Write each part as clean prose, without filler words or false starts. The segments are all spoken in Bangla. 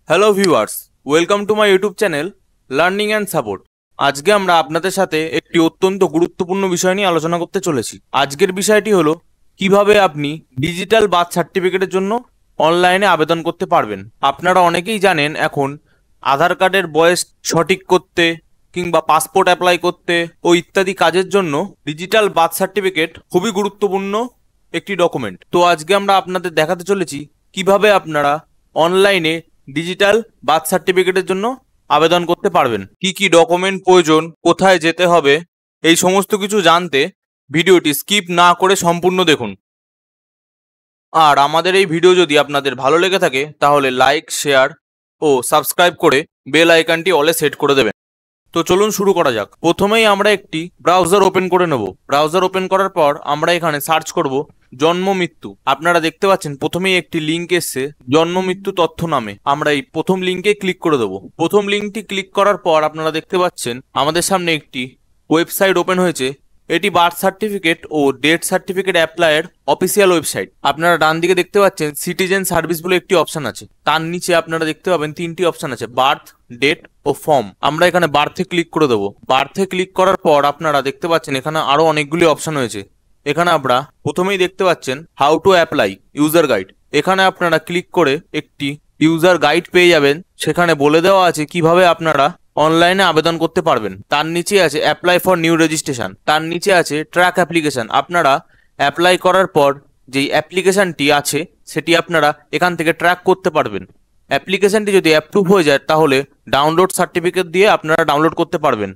Hello viewers, welcome to my YouTube channel learning and support. আজকে আমরা আপনাদের সাথে একটি অত্যন্ত গুরুত্বপূর্ণ বিষয় নিয়ে আলোচনা করতে চলেছি। আজকের বিষয়টি হলো কিভাবে আপনি ডিজিটাল বার্থ সার্টিফিকেটের জন্য অনলাইনে আবেদন করতে পারবেন। আপনারা অনেকেই জানেন এখন আধার কার্ডের বয়স সঠিক করতে কিংবা পাসপোর্ট অ্যাপ্লাই করতে ও ইত্যাদি কাজের জন্য ডিজিটাল বার্থ সার্টিফিকেট খুবই গুরুত্বপূর্ণ একটি ডকুমেন্ট। তো আজকে আমরা আপনাদের দেখাতে চলেছি কিভাবে আপনারা অনলাইনে ডিজিটাল বার্থ সার্টিফিকেটের জন্য আবেদন করতে পারবেন, কি কি ডকুমেন্ট প্রয়োজন, কোথায় যেতে হবে, এই সমস্ত কিছু জানতে ভিডিওটি স্কিপ না করে সম্পূর্ণ দেখুন। আর আমাদের এই ভিডিও যদি আপনাদের ভালো লেগে থাকে তাহলে লাইক, শেয়ার ও সাবস্ক্রাইব করে বেল আইকনটি অলে সেট করে দেবেন। তো চলুন শুরু করা যাক। প্রথমেই আমরা একটি ব্রাউজার ওপেন করে নেব। ব্রাউজার ওপেন করার পর আমরা এখানে সার্চ করব জন্ম মৃত্যু। আপনারা দেখতে পাচ্ছেন প্রথমেই একটি লিঙ্ক এসছে জন্ম মৃত্যু তথ্য নামে। আমরা এই প্রথম লিঙ্কে ক্লিক করে দেবো। প্রথম লিঙ্কটি ক্লিক করার পর আপনারা দেখতে পাচ্ছেন আমাদের সামনে একটি ওয়েবসাইট ওপেন হয়েছে। এটি বার্থ সার্টিফিকেট ও ডেথ সার্টিফিকেট অ্যাপ্লাইয়ের অফিসিয়াল ওয়েবসাইট। আপনারা ডান দিকে দেখতে পাচ্ছেন সিটিজেন সার্ভিস বলে একটি অপশন আছে। তার নিচে আপনারা দেখতে পাবেন তিনটি অপশন আছে, বার্থ, ডেট ও ফর্ম। আমরা এখানে বার্থে ক্লিক করে দেবো। বার্থে ক্লিক করার পর আপনারা দেখতে পাচ্ছেন এখানে আরো অনেকগুলি অপশন হয়েছে। এখানে আমরা প্রথমেই দেখতে পাচ্ছেন how to apply user guide. এখানে আপনারা ক্লিক করে একটি ইউজার গাইড পেয়ে যাবেন। সেখানে বলে দেওয়া আছে কিভাবে আপনারা অনলাইনে আবেদন করতে পারবেন। তার নিচে আছে অ্যাপ্লাই ফর নিউ রেজিস্ট্রেশন, তার নিচে আছে ট্র্যাক অ্যাপ্লিকেশন। আপনারা অ্যাপ্লাই করার পর যেই অ্যাপ্লিকেশনটি আছে সেটি আপনারা এখান থেকে ট্র্যাক করতে পারবেন। অ্যাপ্লিকেশনটি যদি অ্যাপ্রুভ হয়ে যায় তাহলে ডাউনলোড সার্টিফিকেট দিয়ে আপনারা ডাউনলোড করতে পারবেন।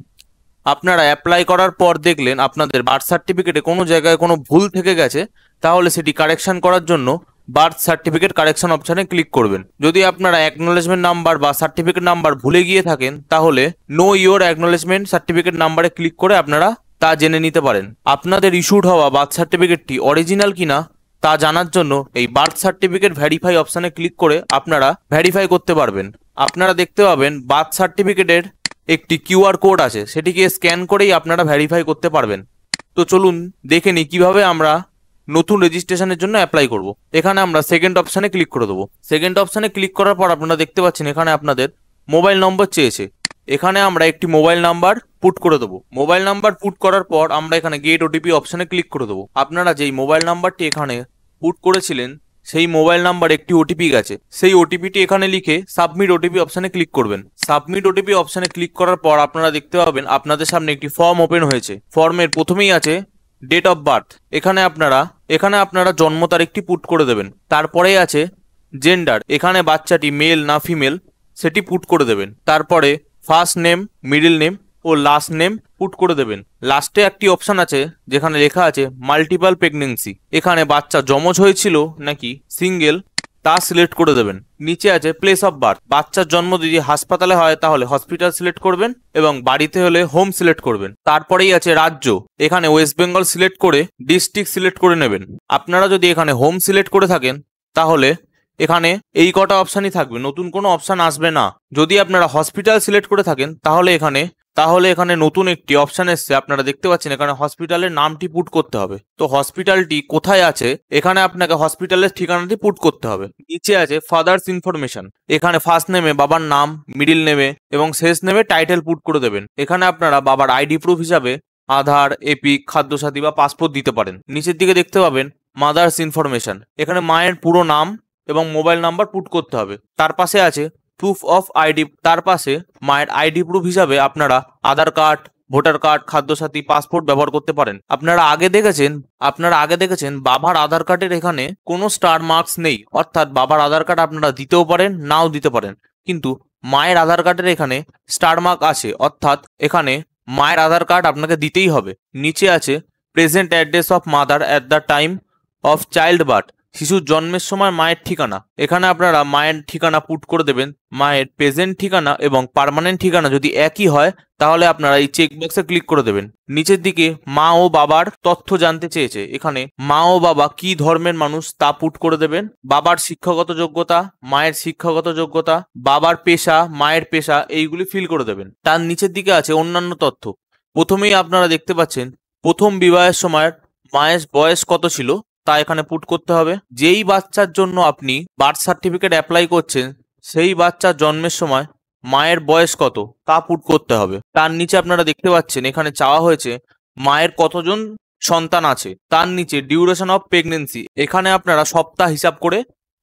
আপনারা অ্যাপ্লাই করার পর দেখলেন আপনাদের বার্থ সার্টিফিকেটে কোনো জায়গায় কোনো ভুল থেকে গেছে, তাহলে সেটি কারেকশন করার জন্য বার্থ সার্টিফিকেট কারেকশন অপশানে ক্লিক করবেন। যদি আপনারা অ্যাকনোলেজমেন্ট নাম্বার বা সার্টিফিকেট নাম্বার ভুলে গিয়ে থাকেন তাহলে নো ইওর অ্যাকনোলেজমেন্ট সার্টিফিকেট নাম্বারে ক্লিক করে আপনারা তা জেনে নিতে পারেন। আপনাদের ইস্যুড হওয়া বার্থ সার্টিফিকেটটি অরিজিনাল কিনা তা জানার জন্য এই বার্থ সার্টিফিকেট ভেরিফাই অপশানে ক্লিক করে আপনারা ভেরিফাই করতে পারবেন। আপনারা দেখতে পাবেন বার্থ সার্টিফিকেটের একটি কিউআর কোড আছে, সেটিকে স্ক্যান করেই আপনারা ভেরিফাই করতে পারবেন। তো চলুন দেখে নিই কিভাবে আমরা নতুন রেজিস্ট্রেশনের জন্য অ্যাপ্লাই করব। এখানে আমরা সেকেন্ড অপশানে ক্লিক করে দেবো। সেকেন্ড অপশানে ক্লিক করার পর আপনারা দেখতে পাচ্ছেন এখানে আপনাদের মোবাইল নম্বর চেয়েছে। এখানে আমরা একটি মোবাইল নাম্বার পুট করে দেবো। মোবাইল নাম্বার পুট করার পর আমরা এখানে গেট ওটিপি অপশানে ক্লিক করে দেবো। আপনারা যেই মোবাইল নাম্বারটি এখানে পুট করেছিলেন সেই মোবাইল নাম্বার একটি ওটিপি গেছে, সেই ওটিপিটি এখানে লিখে সাবমিট ওটিপি অপশানে ক্লিক করবেন। সাবমিট ওটিপি অপশানে ক্লিক করার পর আপনারা দেখতে পাবেন আপনাদের সামনে একটি ফর্ম ওপেন হয়েছে। ফর্মের প্রথমেই আছে ডেট অফ বার্থ। এখানে আপনারা জন্ম তারিখটি পুট করে দেবেন। তারপরেই আছে জেন্ডার, এখানে বাচ্চাটি মেল না ফিমেল সেটি পুট করে দেবেন। তারপরে ফার্স্ট নেম, মিডল নেম ও লাস্ট নেম পুট করে দেবেন। লাস্টে একটি অপশন আছে যেখানে লেখা আছে মাল্টিপল প্রেগনেন্সি, এখানে বাচ্চা যমজ হয়েছিল নাকি সিঙ্গেল তা সিলেক্ট করে দেবেন। নিচে আছে প্লেস অফ বার্থ, বাচ্চার জন্ম যদি হাসপাতালে হয় তাহলে হসপিটাল সিলেক্ট করবেন এবং বাড়িতে হলে হোম সিলেক্ট করবেন। তারপরেই আছে রাজ্য, এখানে ওয়েস্ট বেঙ্গল সিলেক্ট করে ডিস্ট্রিক্ট সিলেক্ট করে নেবেন। আপনারা যদি এখানে হোম সিলেক্ট করে থাকেন তাহলে এখানে এই কটা অপশানই থাকবে, নতুন কোনো অপশান আসবে না। যদি আপনারা হসপিটাল সিলেক্ট করে থাকেন তাহলে এখানে নতুন একটি অপশান এসছে। আপনারা দেখতে পাচ্ছেন এখানে হসপিটালের নামটি পুট করতে হবে। তো হসপিটালটি কোথায় আছে এখানে আপনাকে হসপিটালের ঠিকানাটি পুট করতে হবে। নিচে আছে ফাদার্স ইনফরমেশন, এখানে ফার্স্ট নেমে বাবার নাম, মিডিল নেমে এবং শেষ নেমে টাইটেল পুট করে দেবেন। এখানে আপনারা বাবার আইডি প্রুফ হিসাবে আধার, এপিক, খাদ্যসাথী বা পাসপোর্ট দিতে পারেন। নিচের দিকে দেখতে পাবেন মাদার্স ইনফরমেশন, এখানে মায়ের পুরো নাম এবং মোবাইল নাম্বার পুট করতে হবে। তার পাশে আছে প্রুফ অফ আইডি, তার পাশে মায়ের আইডি প্রুফ হিসাবে আপনারা Aadhaar card, voter card, Khadyasathi, passport ব্যবহার করতে পারেন। আপনারা আগে দেখেছেন বাবার আধার কার্ডের এখানে কোনো স্টার মার্কস নেই, অর্থাৎ বাবার আধার কার্ড আপনারা দিতেও পারেন নাও দিতে পারেন, কিন্তু মায়ের আধার কার্ডের এখানে স্টার মার্ক আছে, অর্থাৎ এখানে মায়ের আধার কার্ড আপনাকে দিতেই হবে। নিচে আছে present address of mother at the time of child birth, শিশুর জন্মের সময় মায়ের ঠিকানা। এখানে আপনারা মায়ের ঠিকানা পুট করে দেবেন। মায়ের প্রেজেন্ট ঠিকানা এবং পার্মানেন্ট ঠিকানা যদি একই হয় তাহলে আপনারা এই চেক বক্সে ক্লিক করে দেবেন। নিচের দিকে মা ও বাবার তথ্য জানতে চেয়েছে, এখানে মা ও বাবা কি ধর্মের মানুষ তা পুট করে দেবেন। বাবার শিক্ষাগত যোগ্যতা, মায়ের শিক্ষাগত যোগ্যতা, বাবার পেশা, মায়ের পেশা, এইগুলি ফিল করে দেবেন। তার নিচের দিকে আছে অন্যান্য তথ্য। প্রথমেই আপনারা দেখতে পাচ্ছেন প্রথম বিবাহের সময় মায়ের বয়স কত ছিল তা এখানে পুট করতে হবে। যেই বাচ্চার জন্য আপনি বার্থ সার্টিফিকেট অ্যাপ্লাই করছেন সেই বাচ্চার জন্মের সময় মায়ের বয়স কত তা পুট করতে হবে। তার নিচে আপনারা দেখতে পাচ্ছেন এখানে চাওয়া হয়েছে মায়ের কতজন সন্তান আছে, তার নিচে ডিউরেশন অফ প্রেগনেন্সি, এখানে আপনারা সপ্তাহ হিসাব করে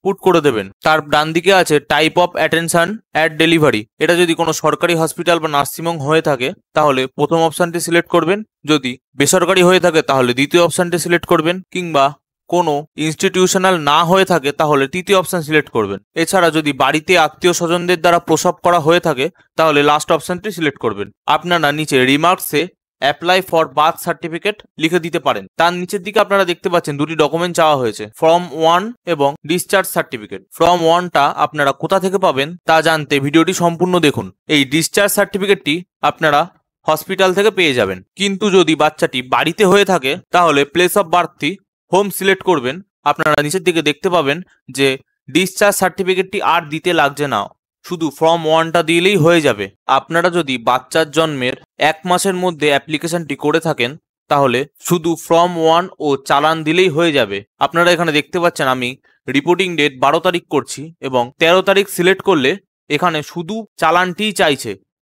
পুট করে দেবেন। তার ডান দিকে আছে type of attention at delivery, এটা যদি কোনো সরকারি হসপিটাল বা নার্সিংহোম হয়ে থাকে তাহলে প্রথম অপশানটি সিলেক্ট করবেন, যদি বেসরকারি হয়ে থাকে তাহলে দ্বিতীয় অপশানটি সিলেক্ট করবেন, কিংবা কোনো ইনস্টিটিউশনাল না হয়ে থাকে তাহলে তৃতীয় অপশান সিলেক্ট করবেন। এছাড়া যদি বাড়িতে আত্মীয় স্বজনদের দ্বারা প্রসব করা হয়ে থাকে তাহলে লাস্ট অপশানটি সিলেক্ট করবেন। আপনারা নিচে রিমার্কসে অ্যাপ্লাই ফর বার্থ সার্টিফিকেট লিখে দিতে পারেন। তার নিচের দিকে আপনারা দেখতে পাচ্ছেন দুটি ডকুমেন্ট চাওয়া হয়েছে, ফর্ম 1 এবং ডিসচার্জ সার্টিফিকেট। ফর্ম 1টা আপনারা কোথা থেকে পাবেন তা জানতে ভিডিওটি সম্পূর্ণ দেখুন। এই ডিসচার্জ সার্টিফিকেটটি আপনারা হসপিটাল থেকে পেয়ে যাবেন, কিন্তু যদি বাচ্চাটি বাড়িতে হয়ে থাকে তাহলে প্লেস অফ বার্থটি হোম সিলেক্ট করবেন। আপনারা নিচের দিকে দেখতে পাবেন যে ডিসচার্জ সার্টিফিকেটটি আর দিতে লাগছে না, শুধু ফর্ম 1টা দিলেই হয়ে যাবে। আপনারা যদি বাচ্চার জন্মের 1 মাসের মধ্যে অ্যাপ্লিকেশনটি করে থাকেন তাহলে শুধু ফর্ম 1 ও চালান দিলেই হয়ে যাবে। আপনারা এখানে দেখতে পাচ্ছেন আমি রিপোর্টিং ডেট 12 তারিখ করছি এবং 13 তারিখ সিলেক্ট করলে এখানে শুধু চালানটিই চাইছে,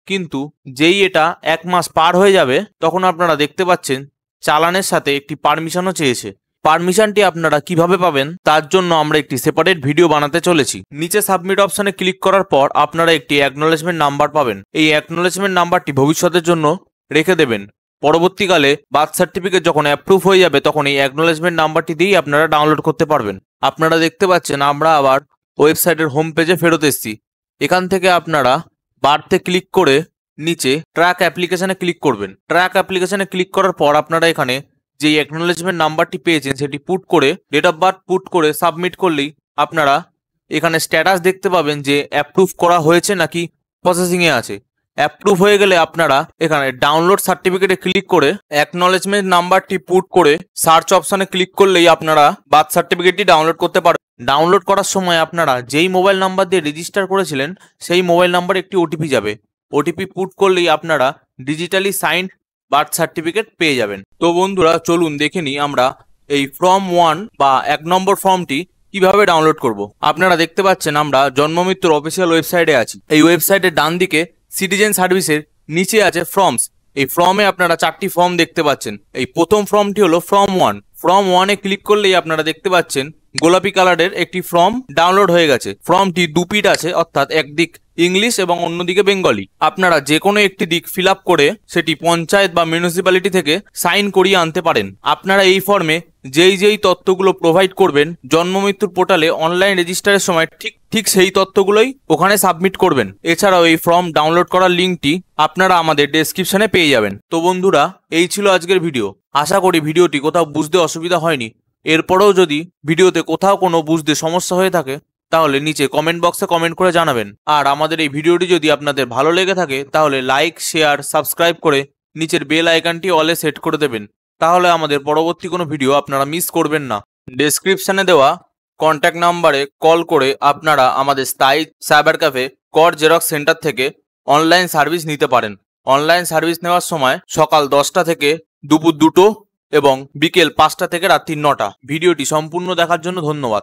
কিন্তু যেই এটা 1 মাস পার হয়ে যাবে তখন আপনারা দেখতে পাচ্ছেন চালানের সাথে একটি পারমিশনও চেয়েছে। পারমিশনটি আপনারা কিভাবে পাবেন তার জন্য আমরা একটি সেপারেট ভিডিও বানাতে চলেছি। নিচে সাবমিট অপশনে ক্লিক করার পর আপনারা একটি অ্যাকনোলেজমেন্ট নাম্বার পাবেন। এই অ্যাকনোলেজমেন্ট নাম্বারটি ভবিষ্যতের জন্য রেখে দেবেন। পরবর্তীকালে বার্থ সার্টিফিকেট যখন অ্যাপ্রুভ হয়ে যাবে তখন এই অ্যাকনোলেজমেন্ট নাম্বারটি দিয়েই আপনারা ডাউনলোড করতে পারবেন। আপনারা দেখতে পাচ্ছেন আমরা আবার ওয়েবসাইটের হোম পেজে ফেরত এসেছি। এখান থেকে আপনারা বার্থে ক্লিক করে নিচে ট্র্যাক অ্যাপ্লিকেশনে ক্লিক করবেন। ট্র্যাক অ্যাপ্লিকেশনে ক্লিক করার পর আপনারা এখানে যে অ্যাকনোলেজমেন্ট নাম্বারটি পেয়েছেন সেটি পুট করে ডেট অফ বার্থ পুট করে সাবমিট করলেই আপনারা এখানে স্ট্যাটাস দেখতে পাবেন যে অ্যাপ্রুভ করা হয়েছে নাকি প্রসেসিংয়ে আছে। অ্যাপ্রুভ হয়ে গেলে আপনারা এখানে ডাউনলোড সার্টিফিকেটে ক্লিক করে অ্যাকনোলেজমেন্ট নাম্বারটি পুট করে সার্চ অপশনে ক্লিক করলেই আপনারা বার্থ সার্টিফিকেটটি ডাউনলোড করতে পারবেন। ডাউনলোড করার সময় আপনারা যেই মোবাইল নাম্বার দিয়ে রেজিস্টার করেছিলেন সেই মোবাইল নাম্বারে একটি ওটিপি যাবে। ওটিপি পুট করলেই আপনারা ডিজিটালি সাইন্ড বার্থ সার্টিফিকেট পেয়ে যাবেন। তো বন্ধুরা চলুন দেখে নিই আমরা এই ফর্ম 1 বা 1 নম্বর ফর্মটি কিভাবে ডাউনলোড করব। আপনারা দেখতে পাচ্ছেন আমরা জন্মমৃত্যুর অফিসিয়াল ওয়েবসাইটে আছি। এই ওয়েবসাইটের ডান দিকে সিটিজেন সার্ভিসের নিচে আছে ফর্মস। এই ফর্মে আপনারা 4টি ফর্ম দেখতে পাচ্ছেন। এই প্রথম ফর্মটি হলো ফর্ম 1। ফর্ম 1-এ ক্লিক করলেই আপনারা দেখতে পাচ্ছেন গোলাপি কালারের একটি ফর্ম ডাউনলোড হয়ে গেছে। ফর্মটি 2 পিট আছে, অর্থাৎ একদিক ইংলিশ এবং অন্যদিকে বেঙ্গলি। আপনারা যে কোনো একটি দিক ফিল আপ করে সেটি পঞ্চায়েত বা মিউনিসিপ্যালিটি থেকে সাইন করিয়ে আনতে পারেন। আপনারা এই ফর্মে যেই তথ্যগুলো প্রোভাইড করবেন জন্ম মৃত্যুর পোর্টালে অনলাইন রেজিস্টারের সময় ঠিক সেই তথ্যগুলোই ওখানে সাবমিট করবেন। এছাড়াও এই ফর্ম ডাউনলোড করার লিঙ্কটি আপনারা আমাদের ডেসক্রিপশনে পেয়ে যাবেন। তো বন্ধুরা এই ছিল আজকের ভিডিও। আশা করি ভিডিওটি কোথাও বুঝতে অসুবিধা হয়নি। এরপরেও যদি ভিডিওতে কোথাও কোনো বুঝতে সমস্যা হয়ে থাকে তাহলে নিচে কমেন্ট বক্সে কমেন্ট করে জানাবেন। আর আমাদের এই ভিডিওটি যদি আপনাদের ভালো লেগে থাকে তাহলে লাইক, শেয়ার, সাবস্ক্রাইব করে নিচের বেল আইকনটি অলে সেট করে দেবেন। তাহলে আমাদের পরবর্তী কোনো ভিডিও আপনারা মিস করবেন না। ডেসক্রিপশনে দেওয়া কন্ট্যাক্ট নাম্বারে কল করে আপনারা আমাদের স্থায়ী সাইবার ক্যাফে কর জেরক্স সেন্টার থেকে অনলাইন সার্ভিস নিতে পারেন। অনলাইন সার্ভিস নেওয়ার সময় সকাল 10টা থেকে দুপুর 2টো এবং বিকেল 5টা থেকে রাত্রি 9টা। ভিডিওটি সম্পূর্ণ দেখার জন্য ধন্যবাদ।